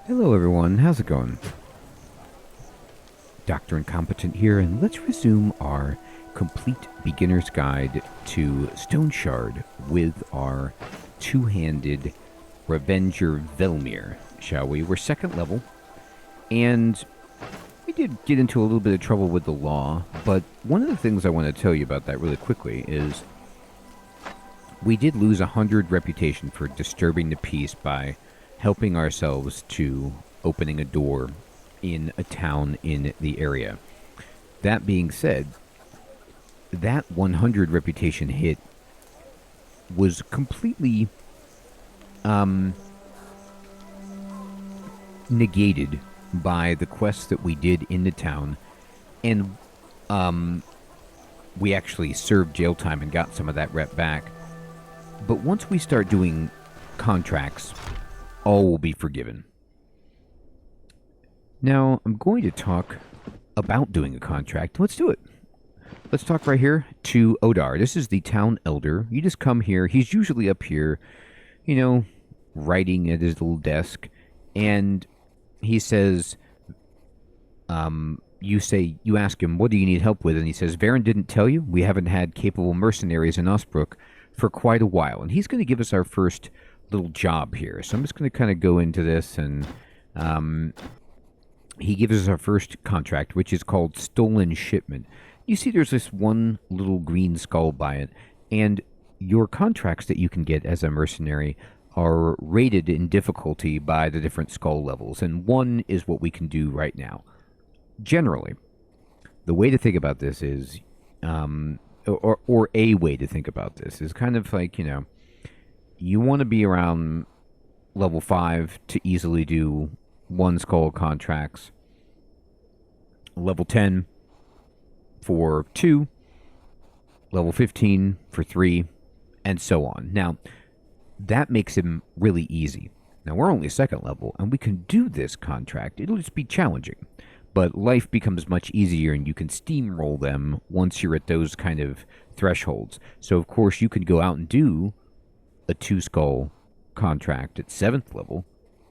Hello everyone, how's it going? Dr. Incompetent here, and let's resume our complete beginner's guide to Stoneshard with our two-handed Revenger Velmir, shall we? We're second level, and we did get into a little bit of trouble with the law, but one of the things I want to tell you about that really quickly is we did lose 100 reputation for disturbing the peace by helping ourselves to opening a door in a town in the area. That being said, that 100 reputation hit was completely negated by the quests that we did in the town, and we actually served jail time and got some of that rep back. But once we start doing contracts, all will be forgiven. Now, I'm going to talk about doing a contract. Let's do it. Let's talk right here to Odar. This is the town elder. You just come here. He's usually up here, writing at his little desk. And he says, you ask him, what do you need help with? And he says, Varen didn't tell you? We haven't had capable mercenaries in Osbrook for quite a while. And he's going to give us our first little job here. So I'm just going to kind of go into this, and he gives us our first contract, which is called Stolen Shipment. You see there's this one little green skull by it, and your contracts that you can get as a mercenary are rated in difficulty by the different skull levels, and one is what we can do right now. Generally, the way to think about this is, or a way to think about this is kind of like, you want to be around level 5 to easily do one skull contracts, level 10 for 2, level 15 for 3, and so on. Now, that makes him really easy. Now, we're only second level, and we can do this contract. It'll just be challenging, but life becomes much easier, and you can steamroll them once you're at those kind of thresholds. So, of course, you could go out and do a 2-skull contract at 7th level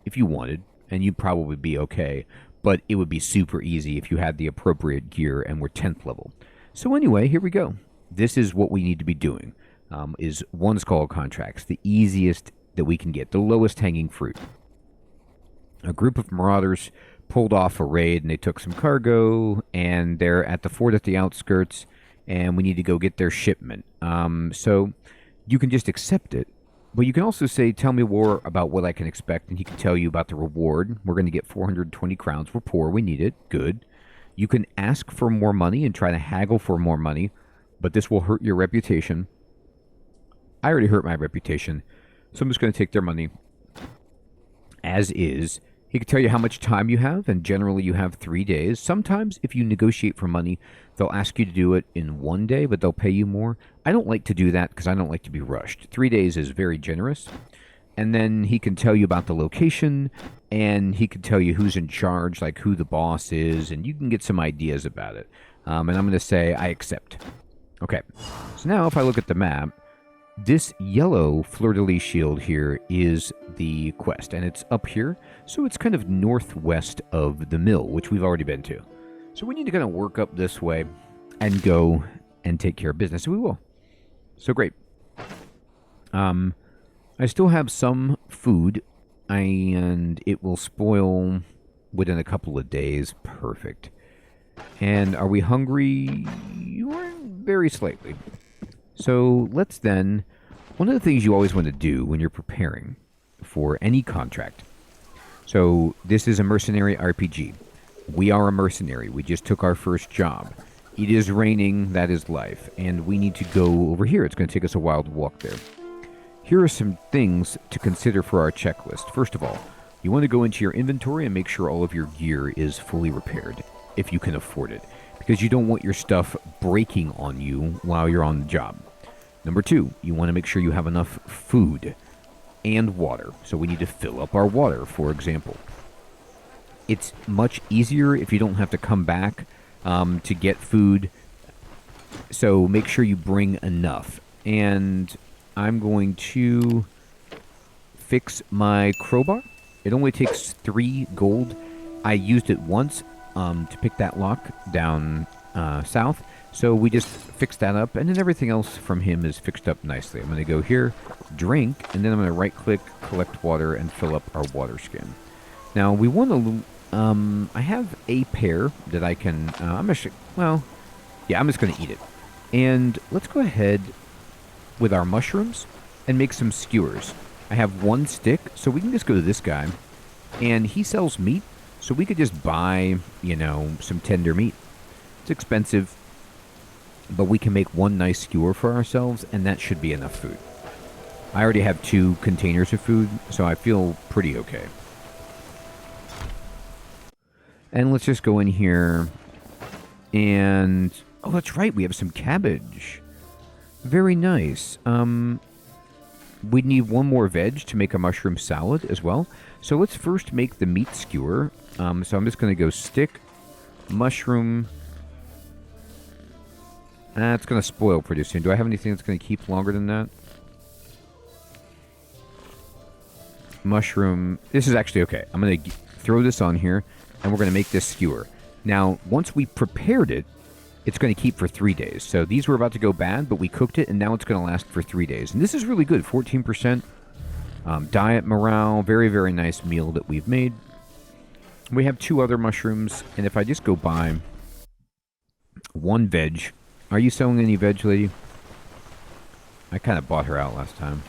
if you wanted, and you'd probably be okay, but it would be super easy if you had the appropriate gear and were 10th level. So anyway, here we go. This is what we need to be doing, is 1-skull contracts, the easiest that we can get, the lowest hanging fruit. A group of marauders pulled off a raid, and they took some cargo, and they're at the fort at the outskirts, and we need to go get their shipment. So you can just accept it. But you can also say, tell me more about what I can expect, and he can tell you about the reward. We're going to get 420 crowns. We're poor. We need it. Good. You can ask for more money and try to haggle for more money, but this will hurt your reputation. I already hurt my reputation, so I'm just going to take their money as is. He can tell you how much time you have, and generally you have 3 days. Sometimes, if you negotiate for money, they'll ask you to do it in 1 day, but they'll pay you more. I don't like to do that because I don't like to be rushed. 3 days is very generous. And then he can tell you about the location, and he can tell you who's in charge, like who the boss is, and you can get some ideas about it. And I'm going to say, I accept. Okay, so now if I look at the map, this yellow fleur-de-lis shield here is the quest, and it's up here, so it's kind of northwest of the mill, which we've already been to. So we need to kind of work up this way and go and take care of business, so we will. So great. I still have some food, and it will spoil within a couple of days. Perfect. And are we hungry? Very slightly. So let's then, one of the things you always want to do when you're preparing for any contract. So this is a mercenary RPG. We are a mercenary. We just took our first job. It is raining, that is life, and we need to go over here. It's going to take us a while to walk there. Here are some things to consider for our checklist. First of all, you want to go into your inventory and make sure all of your gear is fully repaired, if you can afford it, because you don't want your stuff breaking on you while you're on the job. Number 2, you want to make sure you have enough food and water. So we need to fill up our water, for example. It's much easier if you don't have to come back to get food. So make sure you bring enough. And I'm going to fix my crowbar. It only takes 3 gold. I used it once to pick that lock down south. So we just fixed that up, and then everything else from him is fixed up nicely. I'm going to go here, drink, and then I'm going to right-click, collect water, and fill up our water skin. Now, we want to... I have a pear that I can... I'm just going to eat it. And let's go ahead with our mushrooms and make some skewers. I have 1 stick, so we can just go to this guy. And he sells meat, so we could just buy, some tender meat. It's expensive, but we can make 1 nice skewer for ourselves, and that should be enough food. I already have 2 containers of food, so I feel pretty okay. And let's just go in here and... Oh, that's right, we have some cabbage. Very nice. We need 1 more veg to make a mushroom salad as well. So let's first make the meat skewer. So I'm just going to go stick, mushroom... it's going to spoil pretty soon. Do I have anything that's going to keep longer than that? Mushroom. This is actually okay. I'm going to throw this on here, and we're going to make this skewer. Now, once we prepared it, it's going to keep for 3 days. So these were about to go bad, but we cooked it, and now it's going to last for 3 days. And this is really good. 14% diet morale. Very, very nice meal that we've made. We have 2 other mushrooms, and if I just go buy 1 veg... Are you selling any veg, lady? I kind of bought her out last time.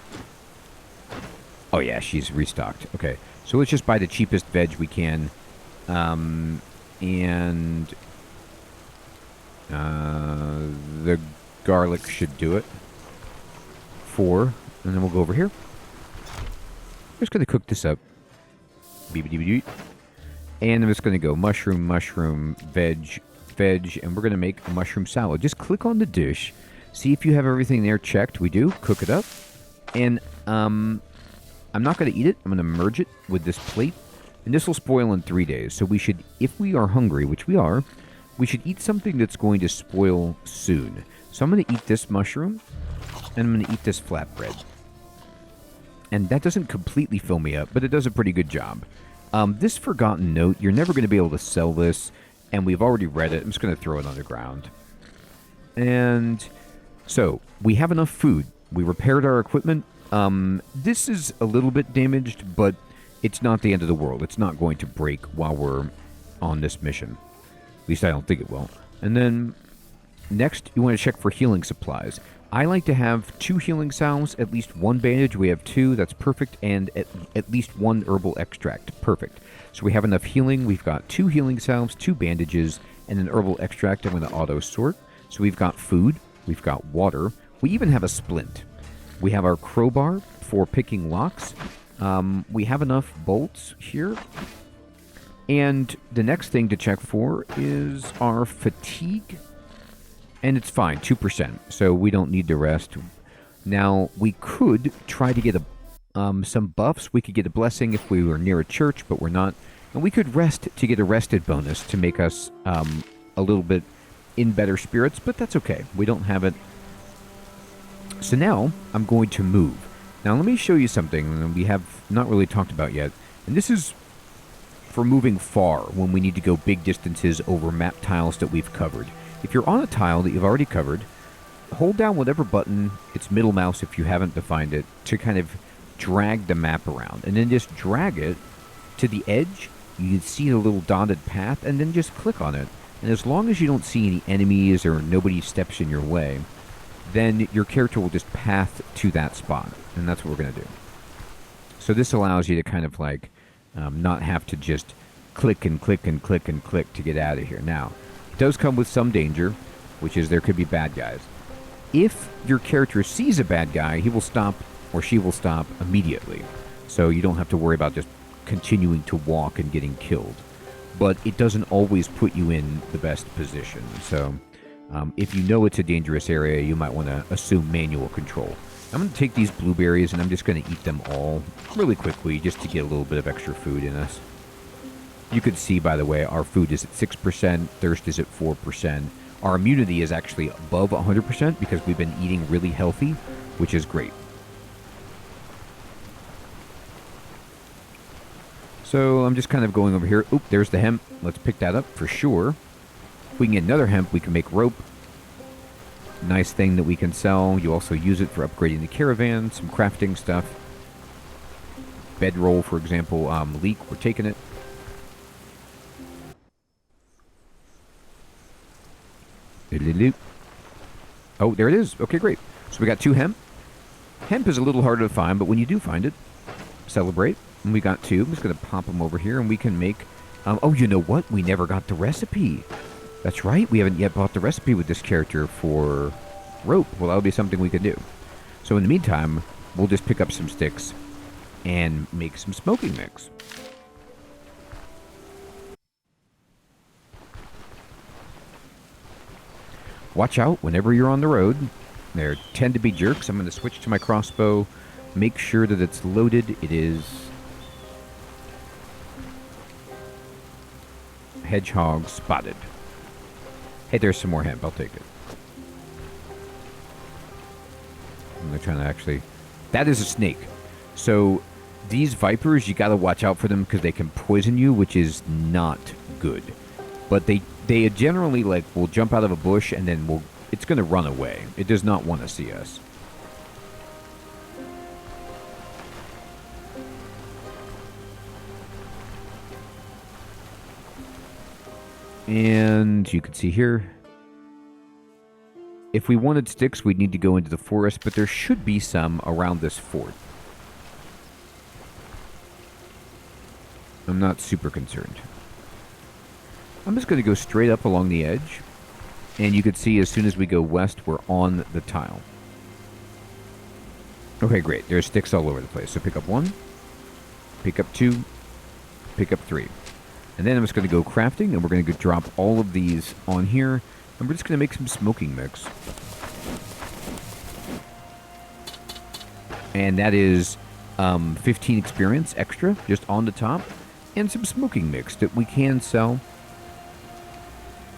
Oh, yeah, she's restocked. Okay, so let's just buy the cheapest veg we can. The garlic should do it. 4, and then we'll go over here. I'm just going to cook this up. And I'm just going to go mushroom, veg, and we're going to make a mushroom salad. Just click on the dish, see if you have everything there checked. We do. Cook it up. And I'm not going to eat it. I'm going to merge it with this plate. And this will spoil in 3 days. So we should, if we are hungry, which we are, we should eat something that's going to spoil soon. So I'm going to eat this mushroom, and I'm going to eat this flatbread. And that doesn't completely fill me up, but it does a pretty good job. This forgotten note, you're never going to be able to sell this, and we've already read it. I'm just going to throw it on the ground. And so, we have enough food. We repaired our equipment. This is a little bit damaged, but it's not the end of the world. It's not going to break while we're on this mission. At least I don't think it will. And then, next, you want to check for healing supplies. I like to have 2 healing salves, at least 1 bandage. We have 2, that's perfect, and at least 1 herbal extract. Perfect. So we have enough healing. We've got 2 healing salves, 2 bandages, and an herbal extract. I'm going to auto-sort. So we've got food. We've got water. We even have a splint. We have our crowbar for picking locks. We have enough bolts here. And the next thing to check for is our fatigue. And it's fine, 2%, so we don't need to rest. Now, we could try to get some buffs. We could get a blessing if we were near a church, but we're not. And we could rest to get a rested bonus to make us a little bit in better spirits, but that's okay. We don't have it. So now, I'm going to move. Now, let me show you something we have not really talked about yet. And this is for moving far when we need to go big distances over map tiles that we've covered. If you're on a tile that you've already covered, hold down whatever button, it's middle mouse if you haven't defined it, to kind of drag the map around. And then just drag it to the edge. You can see the little dotted path, and then just click on it. And as long as you don't see any enemies or nobody steps in your way, then your character will just path to that spot. And that's what we're going to do. So this allows you to kind of like not have to just click and click and click and click to get out of here. Now, it does come with some danger, which is there could be bad guys. If your character sees a bad guy, he will stop or she will stop immediately. So you don't have to worry about just continuing to walk and getting killed. But it doesn't always put you in the best position. So if you know it's a dangerous area, you might want to assume manual control. I'm going to take these blueberries and I'm just going to eat them all really quickly just to get a little bit of extra food in us. You could see, by the way, our food is at 6%, thirst is at 4%. Our immunity is actually above 100% because we've been eating really healthy, which is great. So I'm just kind of going over here. Oop, there's the hemp. Let's pick that up for sure. If we can get another hemp, we can make rope. Nice thing that we can sell. You also use it for upgrading the caravan, some crafting stuff. Bedroll, for example, leak, we're taking it. Oh, there it is. Okay, great. So we got 2 hemp. Hemp is a little harder to find, but when you do find it, celebrate. And we got 2. I'm just going to pop them over here, and we can make... oh, you know what? We never got the recipe. That's right. We haven't yet bought the recipe with this character for rope. Well, that'll be something we can do. So in the meantime, we'll just pick up some sticks and make some smoking mix. Watch out whenever you're on the road. There tend to be jerks. I'm going to switch to my crossbow. Make sure that it's loaded. It is hedgehog spotted. Hey, there's some more hemp. I'll take it. And they're trying to actually... That is a snake. So these vipers, you got to watch out for them because they can poison you, which is not good. But they generally will jump out of a bush and then it's going to run away. It does not want to see us. And you can see here, if we wanted sticks, we'd need to go into the forest, but there should be some around this fort. I'm not super concerned. I'm just going to go straight up along the edge, and you can see as soon as we go west, we're on the tile. Okay, great. There's sticks all over the place. So pick up 1, pick up 2, pick up 3. And then I'm just going to go crafting, and we're going to drop all of these on here, and we're just going to make some smoking mix. And that is 15 experience extra, just on the top, and some smoking mix that we can sell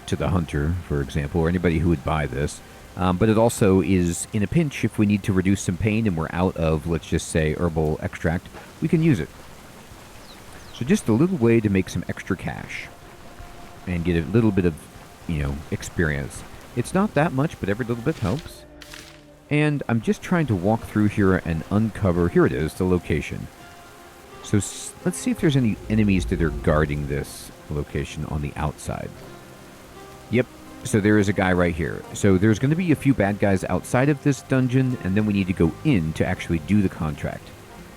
to the hunter, for example, or anybody who would buy this. But it also is, in a pinch, if we need to reduce some pain and we're out of, let's just say, herbal extract, we can use it. So just a little way to make some extra cash and get a little bit of, experience. It's not that much, but every little bit helps. And I'm just trying to walk through here and uncover, here it is, the location. So let's see if there's any enemies that are guarding this location on the outside. Yep, so there is a guy right here. So there's going to be a few bad guys outside of this dungeon, and then we need to go in to actually do the contract.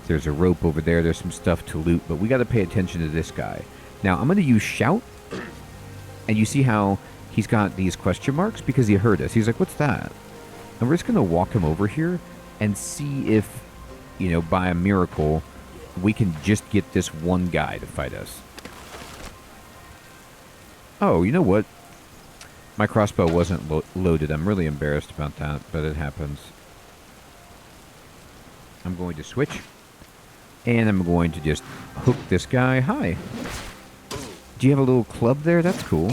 There's a rope over there. There's some stuff to loot, but we got to pay attention to this guy. Now, I'm going to use shout, and you see how he's got these question marks because he heard us. He's like, what's that? And we're just going to walk him over here and see if, by a miracle, we can just get this one guy to fight us. Oh, you know what? My crossbow wasn't loaded. I'm really embarrassed about that, but it happens. I'm going to switch. And I'm going to just hook this guy. Hi. Do you have a little club there? That's cool.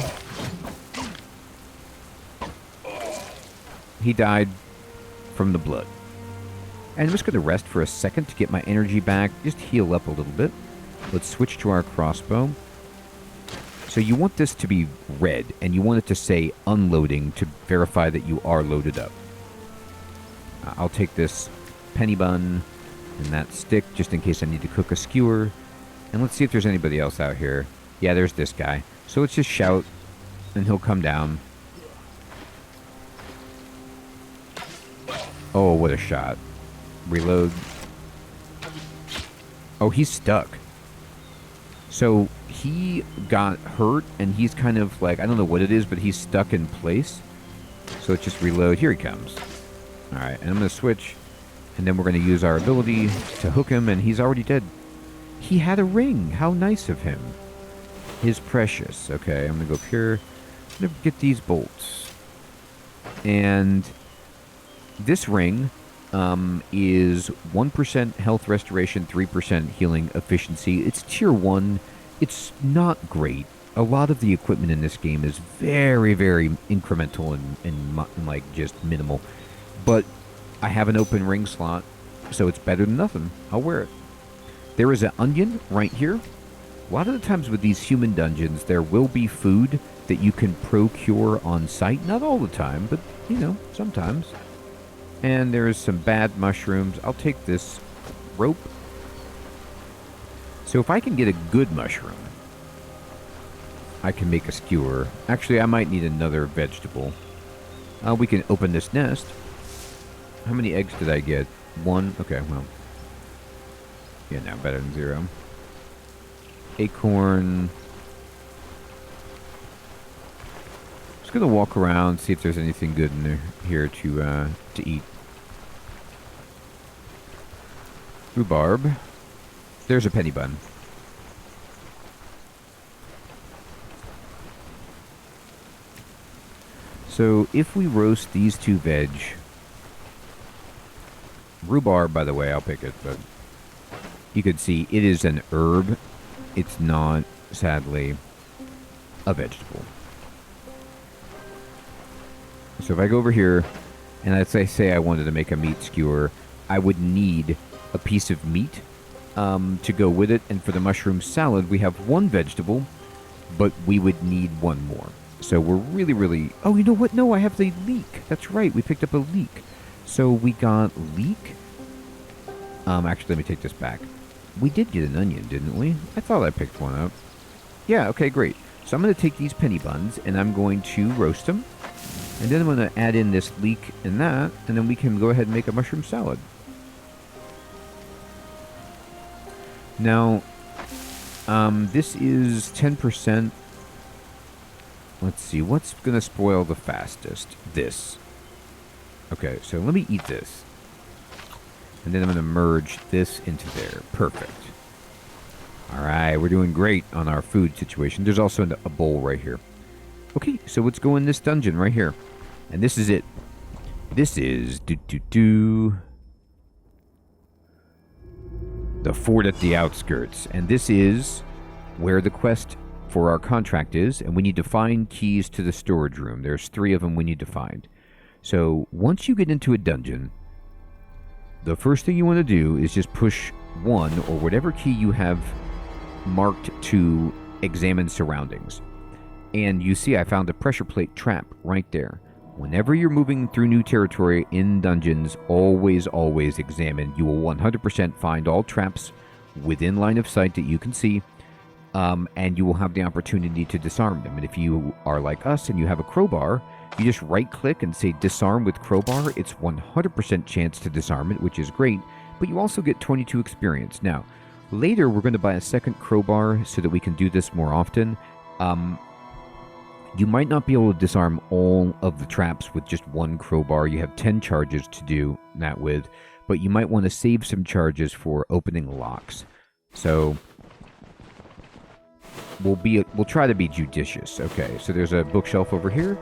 He died from the blood. And I'm just going to rest for a second to get my energy back. Just heal up a little bit. Let's switch to our crossbow. So you want this to be red, and you want it to say unloading to verify that you are loaded up. I'll take this penny bun and that stick just in case I need to cook a skewer. And let's see if there's anybody else out here. Yeah, there's this guy. So let's just shout, and he'll come down. Oh, what a shot. Reload. Oh, he's stuck. So he got hurt, and he's kind of like, I don't know what it is, but he's stuck in place. So let's just reload. Here he comes. All right, and I'm going to switch, and then we're going to use our ability to hook him, and he's already dead. He had a ring. How nice of him. His precious. Okay, I'm going to go up here. I'm going to get these bolts. And this ring is 1% health restoration, 3% healing efficiency. It's tier 1. It's not great. A lot of the equipment in this game is very, very incremental and like just minimal. But I have an open ring slot, so it's better than nothing. I'll wear it. There is an onion right here. A lot of the times with these human dungeons, there will be food that you can procure on site. Not all the time, but, you know, sometimes. And there's some bad mushrooms. I'll take this rope. So if I can get a good mushroom, I can make a skewer. Actually, I might need another vegetable. We can open this nest. How many eggs did I get? 1? Okay, well. Yeah, now better than 0. Acorn. Just gonna walk around, see if there's anything good in there here to eat. Rhubarb. There's a penny bun. So if we roast these 2 veg, rhubarb, by the way, I'll pick it, but you can see it is an herb. It's not, sadly, a vegetable. So if I go over here, and as I say I wanted to make a meat skewer, I would need a piece of meat to go with it. And for the mushroom salad, we have 1 vegetable, but we would need 1 more. So we're really, really... Oh, you know what? No, I have the leek. That's right. We picked up a leek. So we got leek. Actually, let me take this back. We did get an onion, didn't we? I thought I picked one up. Yeah, okay, great. So I'm going to take these penny buns, and I'm going to roast them. And then I'm going to add in this leek and that, and then we can go ahead and make a mushroom salad. Now, this is 10%. Let's see, what's going to spoil the fastest? This. Okay, so let me eat this. And then I'm going to merge this into there. Perfect. Alright, we're doing great on our food situation. There's also a bowl right here. Okay, so let's go in this dungeon right here. And this is it. This is... the fort at the outskirts. And this is where the quest for our contract is. And we need to find keys to the storage room. There's 3 of them we need to find. So once you get into a dungeon, the first thing you want to do is just push 1 or whatever key you have marked to examine surroundings. And you see I found a pressure plate trap right there. Whenever you're moving through new territory in dungeons, always examine. You will 100% find all traps within line of sight that you can see, and you will have the opportunity to disarm them. And if you are like us and you have a crowbar, you just right-click and say disarm with crowbar. It's 100% chance to disarm it, which is great, but you also get 22 experience. Now, later we're going to buy a second crowbar so that we can do this more often. You might not be able to disarm all of the traps with just 1 crowbar. You have 10 charges to do that with, but you might want to save some charges for opening locks. So we'll try to be judicious. Okay, so there's a bookshelf over here.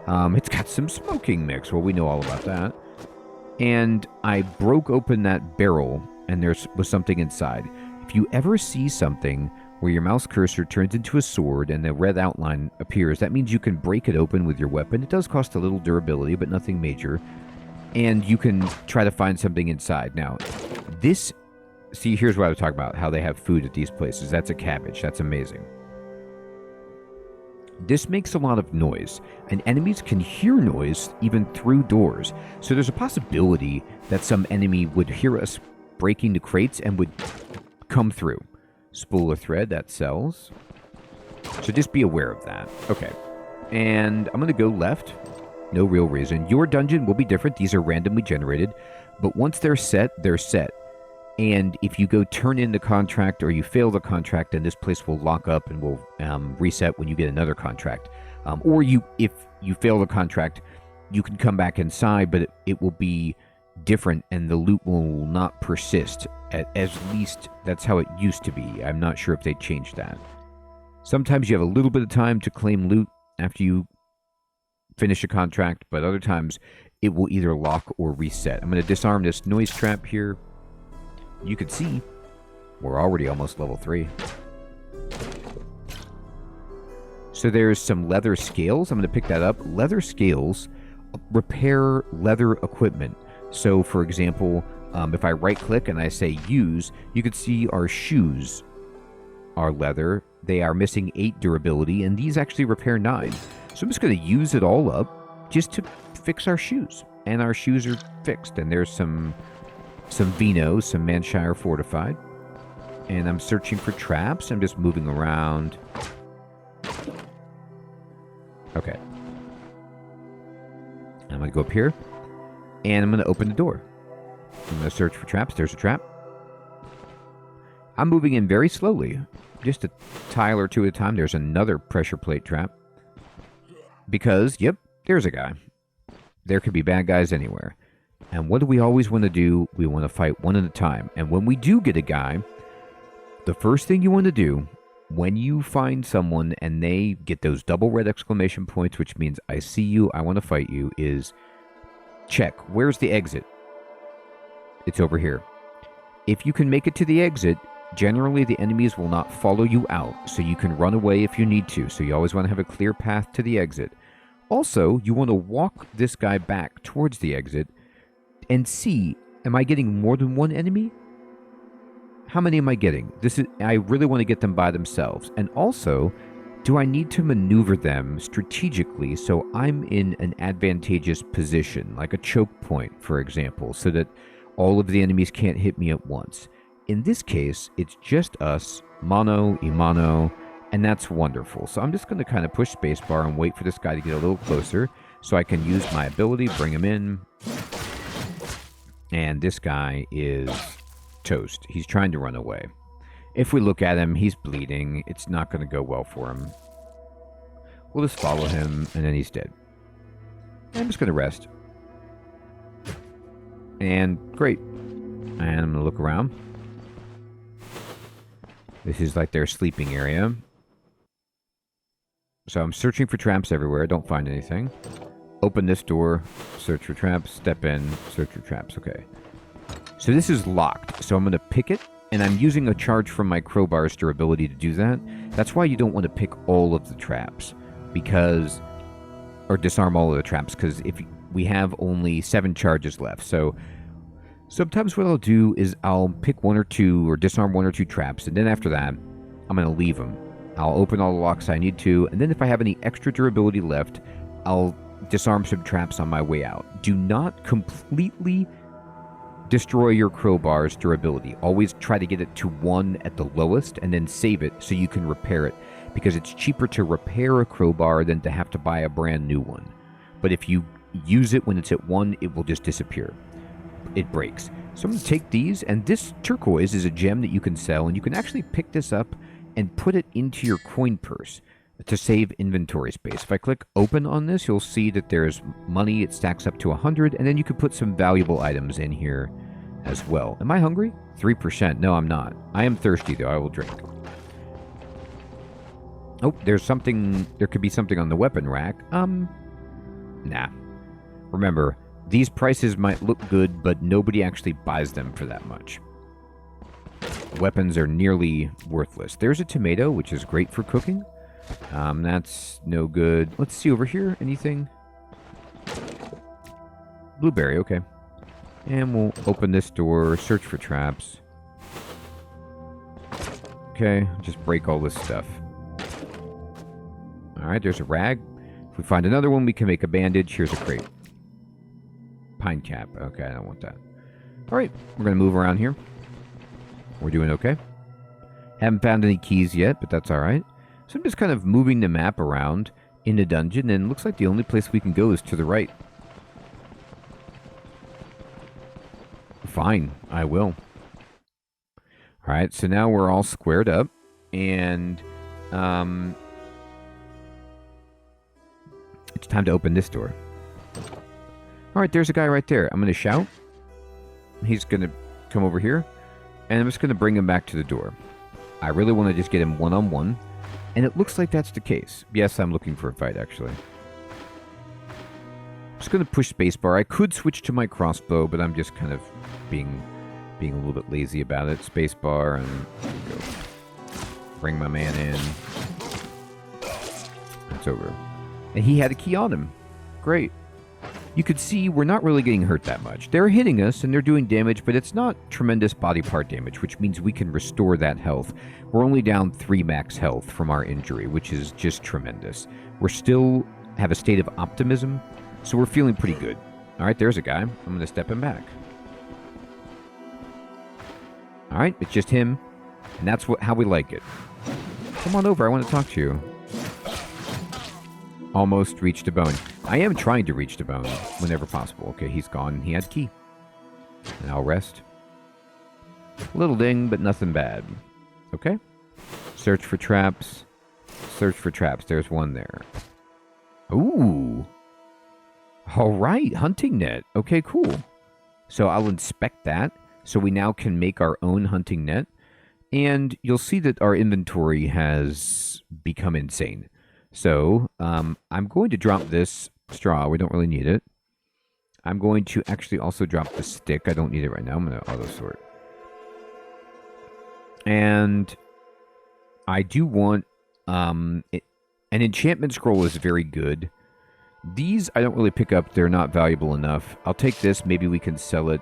It's got some smoking mix. Well, we know all about that. And I broke open that barrel, and there was something inside. If you ever see something where your mouse cursor turns into a sword and the red outline appears, that means you can break it open with your weapon. It does cost a little durability, but nothing major. And you can try to find something inside. Now, this... See, here's what I was talking about, how they have food at these places. That's a cabbage. That's amazing. This makes a lot of noise, and enemies can hear noise even through doors. So there's a possibility that some enemy would hear us breaking the crates and would come through. Spool of thread, that sells. So just be aware of that. Okay. And I'm going to go left. No real reason. Your dungeon will be different. These are randomly generated. But once they're set, they're set. And if you go turn in the contract or you fail the contract, then this place will lock up and will reset when you get another contract. Or if you fail the contract, you can come back inside, but it will be different and the loot will not persist. At least that's how it used to be. I'm not sure if they changed that. Sometimes you have a little bit of time to claim loot after you finish a contract, but other times it will either lock or reset. I'm going to disarm this noise trap here. You can see we're already almost level 3. So there's some leather scales. I'm going to pick that up. Leather scales repair leather equipment. So, for example, if I right-click and I say use, you can see our shoes are leather. They are missing 8 durability, and these actually repair 9. So I'm just going to use it all up just to fix our shoes. And our shoes are fixed. And there's some vino, some Manshire fortified. And I'm searching for traps. I'm just moving around. Okay. I'm going to go up here. And I'm going to open the door. I'm going to search for traps. There's a trap. I'm moving in very slowly. Just a tile or two at a time. There's another pressure plate trap. Because, yep, there's a guy. There could be bad guys anywhere. And what do we always want to do? We want to fight one at a time. And when we do get a guy, the first thing you want to do, when you find someone and they get those double red exclamation points, which means I see you, I want to fight you, is check. Where's the exit? It's over here. If you can make it to the exit, generally the enemies will not follow you out, so you can run away if you need to. So you always want to have a clear path to the exit. Also, you want to walk this guy back towards the exit and see, am I getting more than one enemy? How many am I getting? I really want to get them by themselves. And also, do I need to maneuver them strategically so I'm in an advantageous position, like a choke point, for example, so that all of the enemies can't hit me at once? In this case, it's just us, mano y mano, and that's wonderful. So I'm just going to kind of push spacebar and wait for this guy to get a little closer so I can use my ability, bring him in. And this guy is toast. He's trying to run away. If we look at him, he's bleeding. It's not going to go well for him. We'll just follow him, and then he's dead. I'm just going to rest. And great. And I'm going to look around. This is like their sleeping area. So I'm searching for traps everywhere. Don't find anything. Open this door. Search for traps. Step in. Search for traps. Okay. So this is locked. So I'm going to pick it. And I'm using a charge from my Crowbars durability to do that. That's why you don't want to pick all of the traps. Because... Or disarm all of the traps. Because if we have only 7 charges left. So... Sometimes what I'll do is I'll pick 1 or 2 or disarm 1 or 2 traps, and then after that, I'm going to leave them. I'll open all the locks I need to, and then if I have any extra durability left, I'll disarm some traps on my way out. Do not completely destroy your Crowbar's durability. Always try to get it to 1 at the lowest, and then save it so you can repair it, because it's cheaper to repair a Crowbar than to have to buy a brand new one. But if you use it when it's at 1, it will just disappear. It breaks. So I'm going to take these, and this turquoise is a gem that you can sell, and you can actually pick this up and put it into your coin purse to save inventory space. If I click open on this, you'll see that there's money. It stacks up to 100, and then you can put some valuable items in here as well. Am I hungry? 3%. No, I'm not. I am thirsty, though. I will drink. Oh, there's something. There could be something on the weapon rack. Nah. Remember, these prices might look good, but nobody actually buys them for that much. Weapons are nearly worthless. There's a tomato, which is great for cooking. That's no good. Let's see over here. Anything? Blueberry, okay. And we'll open this door, search for traps. Okay, just break all this stuff. Alright, there's a rag. If we find another one, we can make a bandage. Here's a crate. Pine cap. Okay, I don't want that. Alright, we're going to move around here. We're doing okay. Haven't found any keys yet, but that's alright. So I'm just kind of moving the map around in the dungeon, and it looks like the only place we can go is to the right. Fine, I will. Alright, so now we're all squared up, and it's time to open this door. Alright, there's a guy right there. I'm going to shout. He's going to come over here. And I'm just going to bring him back to the door. I really want to just get him one-on-one. And it looks like that's the case. Yes, I'm looking for a fight, actually. I'm just going to push spacebar. I could switch to my crossbow, but I'm just kind of being a little bit lazy about it. Spacebar, and go. Bring my man in. That's over. And he had a key on him. Great. You could see we're not really getting hurt that much. They're hitting us and they're doing damage, but it's not tremendous body part damage, which means we can restore that health. We're only down 3 max health from our injury, which is just tremendous. We're still have a state of optimism, so we're feeling pretty good. All right, there's a guy. I'm going to step him back. All right, it's just him, and that's how we like it. Come on over, I want to talk to you. Almost reached a bone. I am trying to reach the bone whenever possible. Okay, he's gone. He had key. And I'll rest. Little ding, but nothing bad. Okay. Search for traps. Search for traps. There's one there. Ooh. All right, hunting net. Okay, cool. So I'll inspect that. So we now can make our own hunting net. And you'll see that our inventory has become insane. So I'm going to drop this straw. We don't really need it. I'm going to actually also drop the stick. I don't need it right now. I'm going to auto sort. And I do want an enchantment scroll is very good. These I don't really pick up. They're not valuable enough. I'll take this. Maybe we can sell it.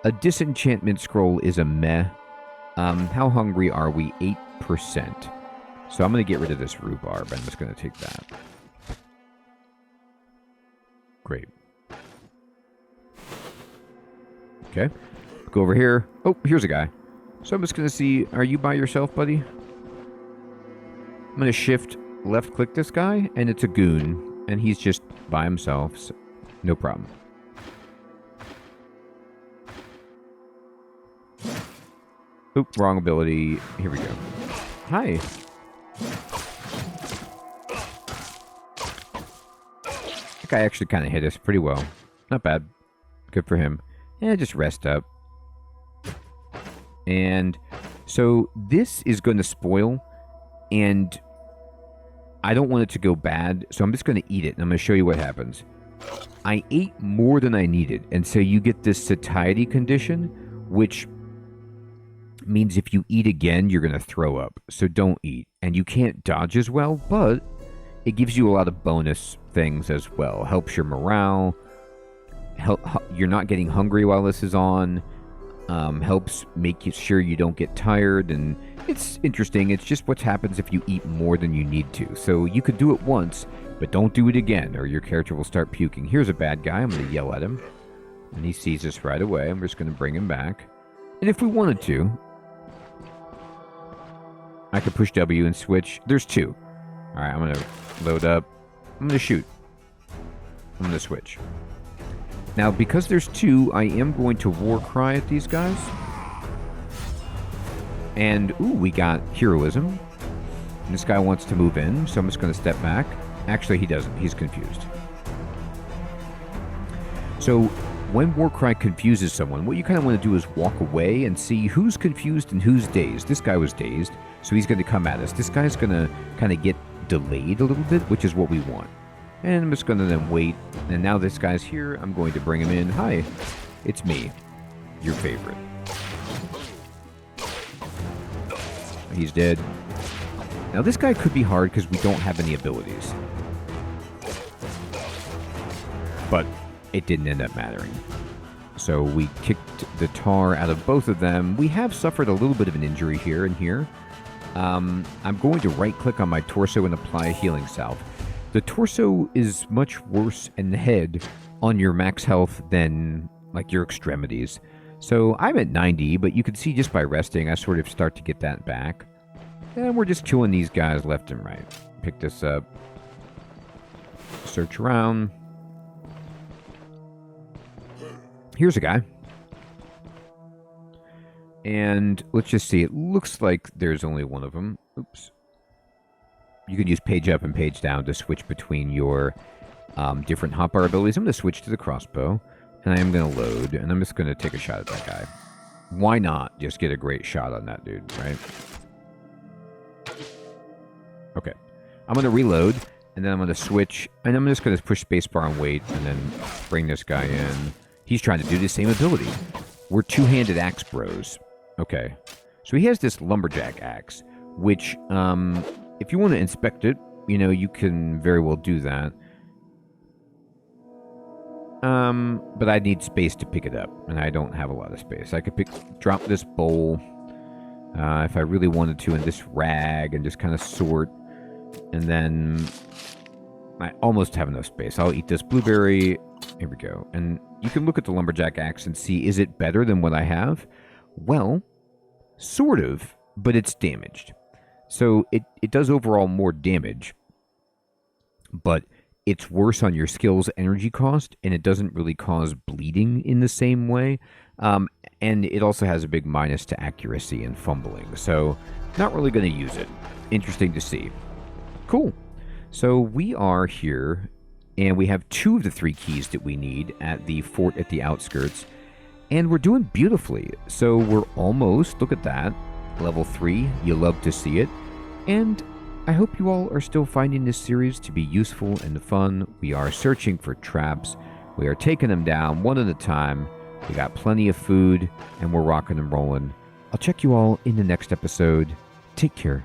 A disenchantment scroll is a meh. How hungry are we? 8%. So I'm going to get rid of this rhubarb. I'm just going to take that. Great. Okay. Go over here. Oh, here's a guy. So I'm just going to see, are you by yourself, buddy? I'm going to shift left click this guy, and it's a goon. And he's just by himself. So no problem. Oop, wrong ability. Here we go. Hi. That guy actually kind of hit us pretty well. Not bad. Good for him. Yeah, just rest up. And so this is going to spoil, and I don't want it to go bad, so I'm just going to eat it, and I'm going to show you what happens. I ate more than I needed, and so you get this satiety condition, which means if you eat again, you're going to throw up. So don't eat. And you can't dodge as well, but it gives you a lot of bonus things as well. Helps your morale. You're not getting hungry while this is on. Helps make sure you don't get tired. And it's interesting. It's just what happens if you eat more than you need to. So you could do it once, but don't do it again, or your character will start puking. Here's a bad guy. I'm going to yell at him. And he sees us right away. I'm just going to bring him back. And if we wanted to, I could push W and switch. There's 2. All right, I'm going to load up. I'm going to shoot. I'm going to switch. Now, because there's 2, I am going to war cry at these guys. And, ooh, we got heroism. And this guy wants to move in, so I'm just going to step back. Actually, he doesn't. He's confused. So when Warcry confuses someone, what you kind of want to do is walk away and see who's confused and who's dazed. This guy was dazed, so he's going to come at us. This guy's going to kind of get delayed a little bit, which is what we want. And I'm just going to then wait. And now this guy's here. I'm going to bring him in. Hi, it's me, your favorite. He's dead. Now this guy could be hard because we don't have any abilities. But it didn't end up mattering. So we kicked the tar out of both of them. We have suffered a little bit of an injury here and here. I'm going to right-click on my torso and apply a healing salve. The torso is much worse and the head on your max health than like your extremities. So I'm at 90, but you can see just by resting, I sort of start to get that back. And we're just chewing these guys left and right. Pick this up. Search around. Here's a guy. And let's just see. It looks like there's only one of them. Oops. You can use page up and page down to switch between your different hotbar abilities. I'm going to switch to the crossbow. And I am going to load. And I'm just going to take a shot at that guy. Why not just get a great shot on that dude, right? Okay. I'm going to reload. And then I'm going to switch. And I'm just going to push spacebar and wait. And then bring this guy in. He's trying to do the same ability. We're two-handed axe bros. Okay. So he has this lumberjack axe, which, if you want to inspect it, you know, you can very well do that. But I need space to pick it up, and I don't have a lot of space. I could drop this bowl, if I really wanted to, and this rag, and just kind of sort, and then I almost have enough space. I'll eat this blueberry. Here we go. And you can look at the lumberjack axe and see, is it better than what I have? Well, sort of, but it's damaged. So it does overall more damage, but it's worse on your skill's energy cost, and it doesn't really cause bleeding in the same way. And it also has a big minus to accuracy and fumbling. So not really going to use it. Interesting to see. Cool. So we are here, and we have 2 of the 3 keys that we need at the fort at the outskirts. And we're doing beautifully. So we're almost, look at that, level 3. You love to see it. And I hope you all are still finding this series to be useful and fun. We are searching for traps. We are taking them down one at a time. We got plenty of food, and we're rocking and rolling. I'll check you all in the next episode. Take care.